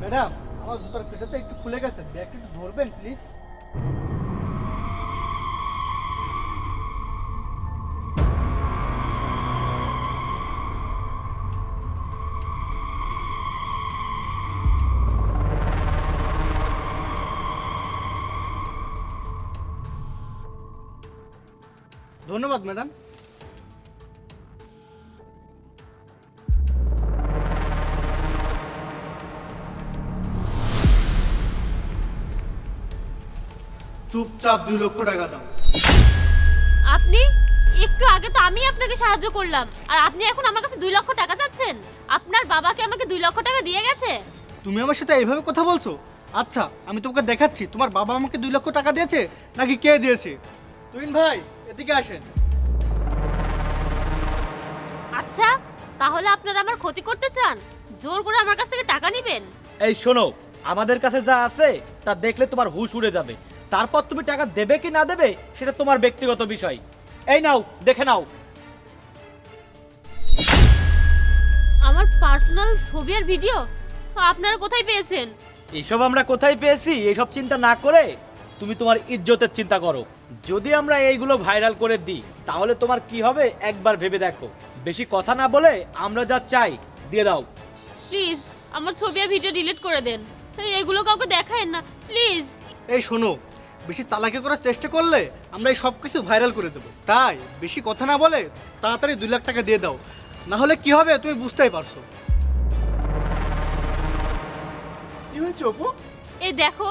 Madam, আমার জুতার ফিতাটা একটু খুলে গেছে, ব্যাগটা একটু ধরবেন প্লিজ। ধন্যবাদ ম্যাডাম। চুপচাপ 2 লক্ষ টাকা দাও। আপনি একটু আগে তো আমি আপনাকে সাহায্য করলাম, আর আপনি এখন আমার কাছে 2 লক্ষ টাকা চাচ্ছেন? আপনার বাবাকে আমাকে 2 লক্ষ টাকা দিয়ে গেছে। তুমি আমার সাথে এইভাবে কথা বলছো? আচ্ছা, আমি তোমাকে দেখাচ্ছি তোমার বাবা আমাকে 2 লক্ষ টাকা দিয়েছে নাকি কে দিয়েছে। তুহিন ভাই, এদিকে আসেন। আচ্ছা, তাহলে আপনারা আমার ক্ষতি করতে চান? জোর করে আমার কাছ থেকে টাকা নেবেন? এই শোনো, আমাদের কাছে যা আছে তা দেখলে তোমার হুঁশ উড়ে যাবে। তারপর তুমি টাকা দেবে কি না দেবে সেটা তোমার ব্যক্তিগত বিষয়। এই নাও, দেখে নাও। আমার পার্সোনাল ছবি আর ভিডিও আপনারা কোথায় পেয়েছেন? এইসব আমরা কোথায় পেয়েছি এইসব চিন্তা না করে তুমি তোমার ইজ্জতের চিন্তা করো। যদি আমরা এইগুলো ভাইরাল করে দিই তাহলে তোমার কি হবে একবার ভেবে দেখো। বেশি কথা না বলে আমরা যা চাই দিয়ে দাও। প্লিজ আমার ছবি আর ভিডিও ডিলিট করে দেন। এগুলো কাউকে দেখায়েন না প্লিজ। এই শোনো, বেশি চালাকি করার চেষ্টা করলে আমরা এই সব কিছু ভাইরাল করে দেবো। তাই বেশি কথা না বলে তাড়াতাড়ি 2 লাখ টাকা দিয়ে দাও, না হলে কি হবে তুমি বুঝতেই পারছো। কি হয়েছে অপু? এই দেখো,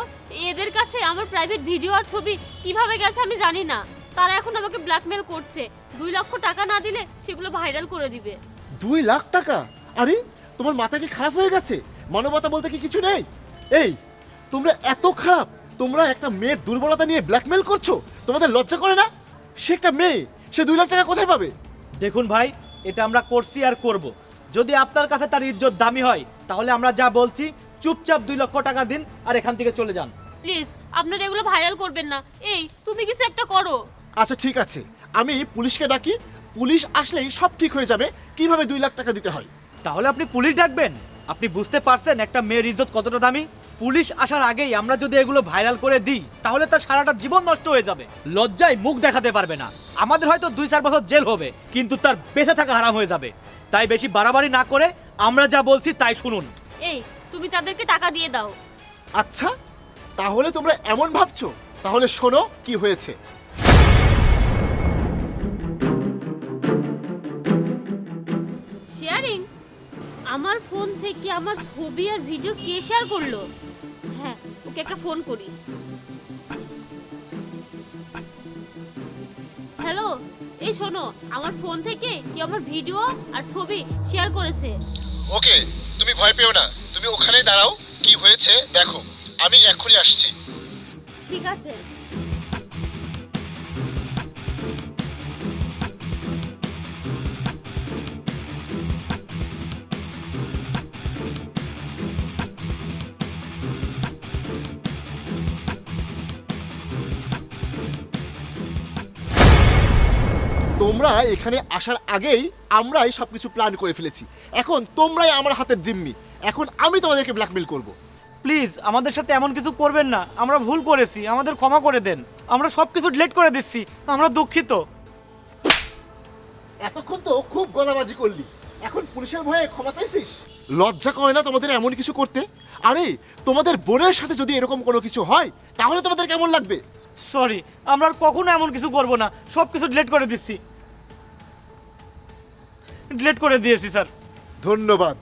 এদের কাছে আমার প্রাইভেট ভিডিও আর ছবি কিভাবে গেছে আমি জানি না। তারা এখন আমাকে ব্ল্যাকমেল করছে, 2 লক্ষ টাকা না দিলে সেগুলো ভাইরাল করে দিবে। 2 লাখ টাকা? আরে তোমার মাথা কি খারাপ হয়ে গেছে? মানবতা বলতে কি কিছু নেই? এই তোমরা এত খারাপ, তোমরা একটা মেয়ের দুর্বলতা নিয়ে ব্ল্যাকমেল করছো? তোমাদের লজ্জা করে না? সে একটা মেয়ে, সে 2 লাখ টাকা কোথায় পাবে? দেখুন ভাই, এটা আমরা করছি আর করব। যদি আপনার কাছে তার ইজ্জত দামি হয় তাহলে আমরা যা বলছি চুপচাপ 2 লক্ষ টাকা দিন আর এখান থেকে চলে যান। প্লিজ আপনারা এগুলো ভাইরাল করবেন না। এই তুমি কিছু একটা করো। আচ্ছা ঠিক আছে, আমি পুলিশকে ডাকি, পুলিশ আসলেই সব ঠিক হয়ে যাবে কিভাবে 2 লাখ টাকা দিতে হয়। তাহলে আপনি পুলিশ ডাকবেন? আপনি বুঝতে পারছেন একটা মেয়ের ইজ্জত কতটা দামি? পুলিশ আসার আগেই আমরা যদি এগুলো ভাইরাল করে দিই তাহলে তার সারাটা জীবন নষ্ট হয়ে যাবে, লজ্জায় মুখ দেখাতে পারবে না। আমাদের হয়তো 2-4 বছর জেল হবে, কিন্তু তার বেঁচে থাকা হারাম হয়ে যাবে। তাই বেশি বাড়াবাড়ি না করে আমরা যা বলছি তাই শুনুন। এই তুমি তাদেরকে টাকা দিয়ে দাও। আচ্ছা তাহলে তোমরা এমন ভাবছো? তাহলে শোনো কি হয়েছে। শেয়ারিং? আমার ফোন থেকে আমার ছবি আর ভিডিও কে শেয়ার করলো? হ্যাঁ, ওকে একটা ফোন করি। হ্যালো, এই শোনো, আমার ফোন থেকে কেউ আমার ভিডিও আর ছবি শেয়ার করেছে। ওকে, তুমি ভয় পেও না, তুমি ওখানেই দাঁড়াও, কি হয়েছে দেখো, আমি এক্ষুনি আসছি। ঠিক আছে। তোমরা এখানে আসার আগেই আমরাই সবকিছু প্ল্যান করে ফেলেছি। এখন তোমরাই আমার হাতের জিম্মি, এখন আমি তোমাদেরকে ব্ল্যাকমেল করব। প্লিজ আমাদের সাথে এমন কিছু করবেন না, আমরা ভুল করেছি, আমাদের ক্ষমা করে দেন। আমরা সব কিছু ডিলিট করে দিচ্ছি, আমরা দুঃখিত। এতক্ষণ তো খুব গলাবাজি করলি, এখন পুলিশের ভয়ে ক্ষমা চাইছিস? লজ্জা করে না তোমাদের এমন কিছু করতে? আরে তোমাদের বোনের সাথে যদি এরকম কোনো কিছু হয় তাহলে তোমাদের কেমন লাগবে? সরি, আমরা আর কখনো এমন কিছু করব না, সব কিছু ডিলিট করে দিচ্ছি। ডিলিট করে দিয়েছি স্যার। ধন্যবাদ।